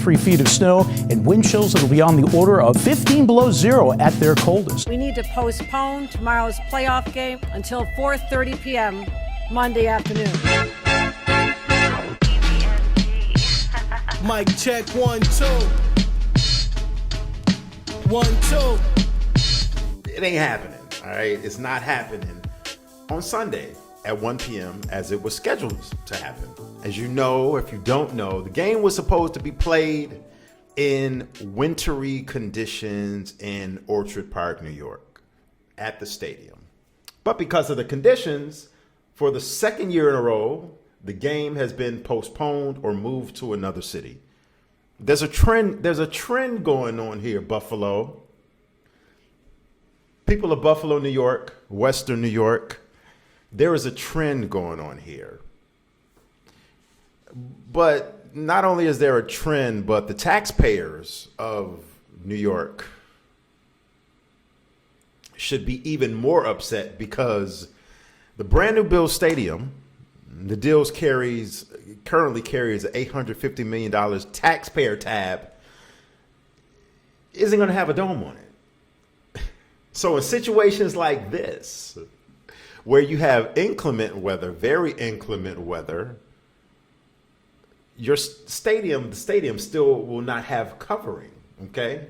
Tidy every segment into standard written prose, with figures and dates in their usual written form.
3 feet of snow and wind chills that will be on the order of 15 below zero at their coldest. We need to postpone tomorrow's playoff game until 4:30 p.m. Monday afternoon. Mic check 1 2. 1 2. It ain't happening, all right? It's not happening on Sunday at 1 p.m. as it was scheduled to happen. As you know, if you don't know, the game was supposed to be played in wintry conditions in Orchard Park, New York, at the stadium. But because of the conditions, for the second year in a row, the game has been postponed or moved to another city. There's a trend going on here, Buffalo. People of Buffalo, New York, Western New York, there is a trend going on here. But not only is there a trend, but the taxpayers of New York should be even more upset because the brand new Bills Stadium, the deals currently carries an $850 million taxpayer tab, isn't going to have a dome on it. So in situations like this, where you have inclement weather, very inclement weather, the stadium still will not have covering, okay?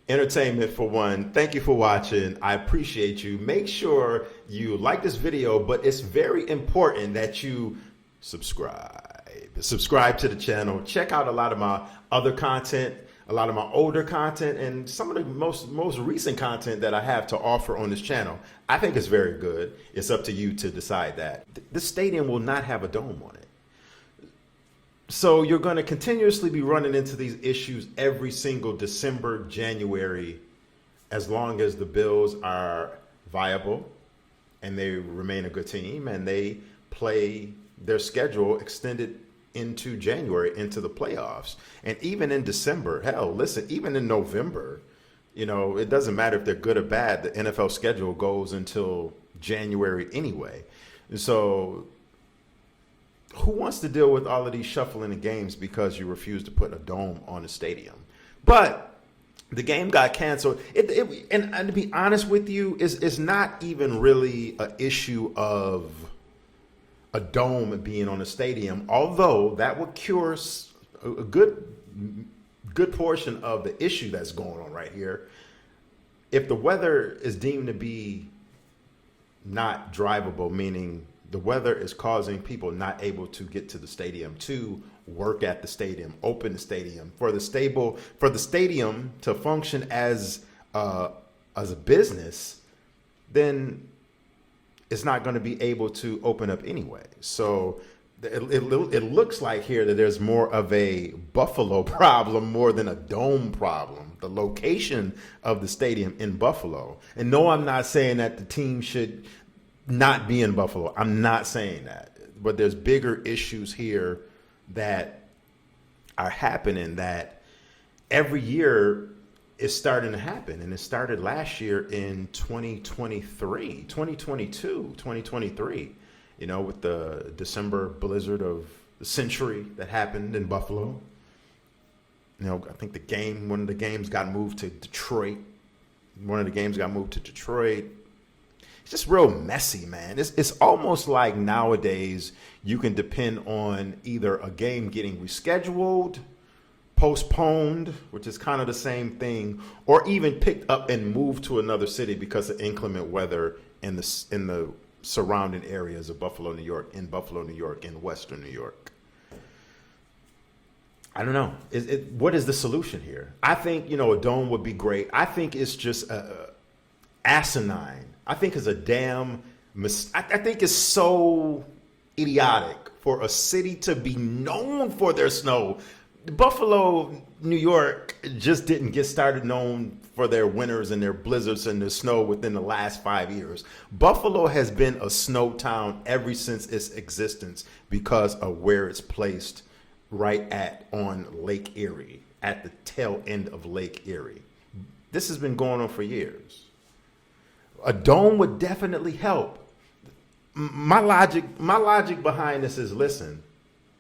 Entertainment for one. Thank you for watching. I appreciate you. Make sure you like this video, but it's very important that you subscribe to the channel. Check out a lot of my other content, a lot of my older content, and some of the most recent content that I have to offer on this channel. I think it's very good. It's up to you to decide that. This stadium will not have a dome on it. So you're going to continuously be running into these issues every single December, January, as long as the Bills are viable and they remain a good team and they play their schedule extended into January, into the playoffs. And even in December, hell, listen, even in November, it doesn't matter if they're good or bad. The NFL schedule goes until January anyway. So who wants to deal with all of these shuffling of games because you refuse to put a dome on the stadium? But the game got canceled. And to be honest with you, it's not even really an issue of a dome being on a stadium, although that would cure a good portion of the issue that's going on right here. If the weather is deemed to be not drivable, meaning the weather is causing people not able to get to the stadium, to work at the stadium, open the stadium, for the stadium to function as a business, then it's not going to be able to open up anyway. So it looks like here that there's more of a Buffalo problem more than a dome problem. The location of the stadium in Buffalo. And no, I'm not saying that the team should not be in Buffalo. I'm not saying that. But there's bigger issues here that are happening that every year is starting to happen. And it started last year in 2022, 2023, with the December blizzard of the century that happened in Buffalo. I think one of the games got moved to Detroit. It's just real messy, man. It's almost like nowadays you can depend on either a game getting rescheduled, postponed, which is kind of the same thing, or even picked up and moved to another city because of inclement weather in the surrounding areas of Buffalo, New York, in Western New York. I don't know. What is the solution here? I think, a dome would be great. I think it's just asinine. I think it's a damn I think it's so idiotic for a city to be known for their snow. Buffalo, New York just didn't get started known for their winters and their blizzards and their snow within the last 5 years. Buffalo has been a snow town ever since its existence because of where it's placed right on Lake Erie, at the tail end of Lake Erie. This has been going on for years. A dome would definitely help. My logic behind this is, listen,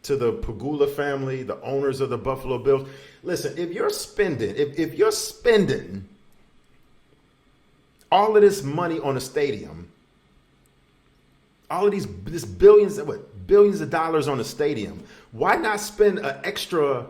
to the Pagula family, the owners of the Buffalo Bills. Listen, if you're spending all of this money on a stadium, all of this billions of dollars on a stadium, why not spend an extra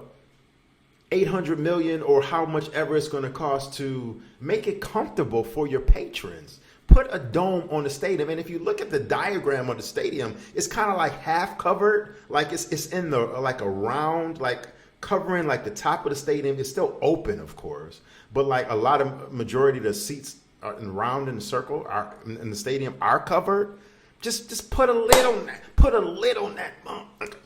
$800 million or how much ever it's going to cost to make it comfortable for your patrons? Put a dome on the stadium, and if you look at the diagram of the stadium, it's kind of like half covered, like it's in the like a round, like covering like the top of the stadium. It's still open, of course, but like a lot of majority of the seats are round in the circle are in the stadium are covered. Just put a lid on that. Put a lid on that.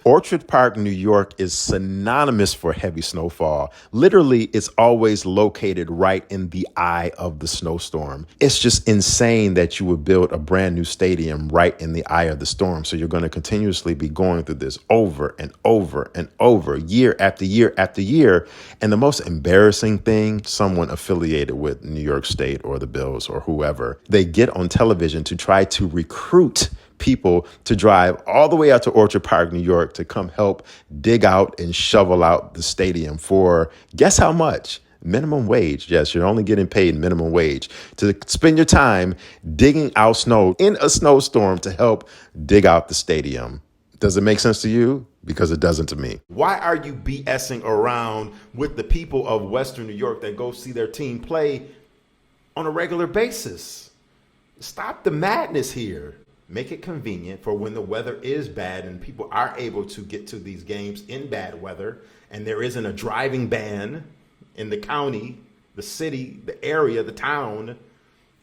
Orchard Park, New York is synonymous for heavy snowfall. Literally, it's always located right in the eye of the snowstorm. It's just insane that you would build a brand new stadium right in the eye of the storm. So you're going to continuously be going through this over and over and over, year after year after year. And the most embarrassing thing, someone affiliated with New York State or the Bills or whoever, they get on television to try to recruit people to drive all the way out to Orchard Park, New York to come help dig out and shovel out the stadium for, guess how much? Minimum wage. Yes, you're only getting paid minimum wage to spend your time digging out snow in a snowstorm to help dig out the stadium. Does it make sense to you? Because it doesn't to me. Why are you BSing around with the people of Western New York that go see their team play on a regular basis? Stop the madness here. Make it convenient for when the weather is bad and people are able to get to these games in bad weather and there isn't a driving ban in the county, the city, the area, the town.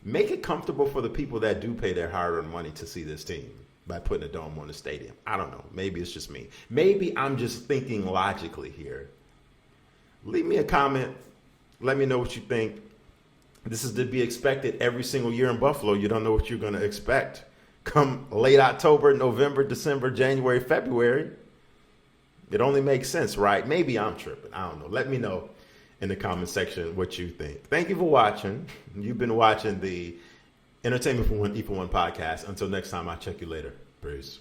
Make it comfortable for the people that do pay their hard-earned money to see this team by putting a dome on the stadium. I don't know. Maybe it's just me. Maybe I'm just thinking logically here. Leave me a comment. Let me know what you think. This is to be expected every single year in Buffalo. You don't know what you're going to expect. Come late October, November, December, January, February, it only makes sense, right? Maybe I'm tripping. I don't know. Let me know in the comment section what you think. Thank you for watching. You've been watching the Entertainment for One, E for One podcast. Until next time, I'll check you later. Peace.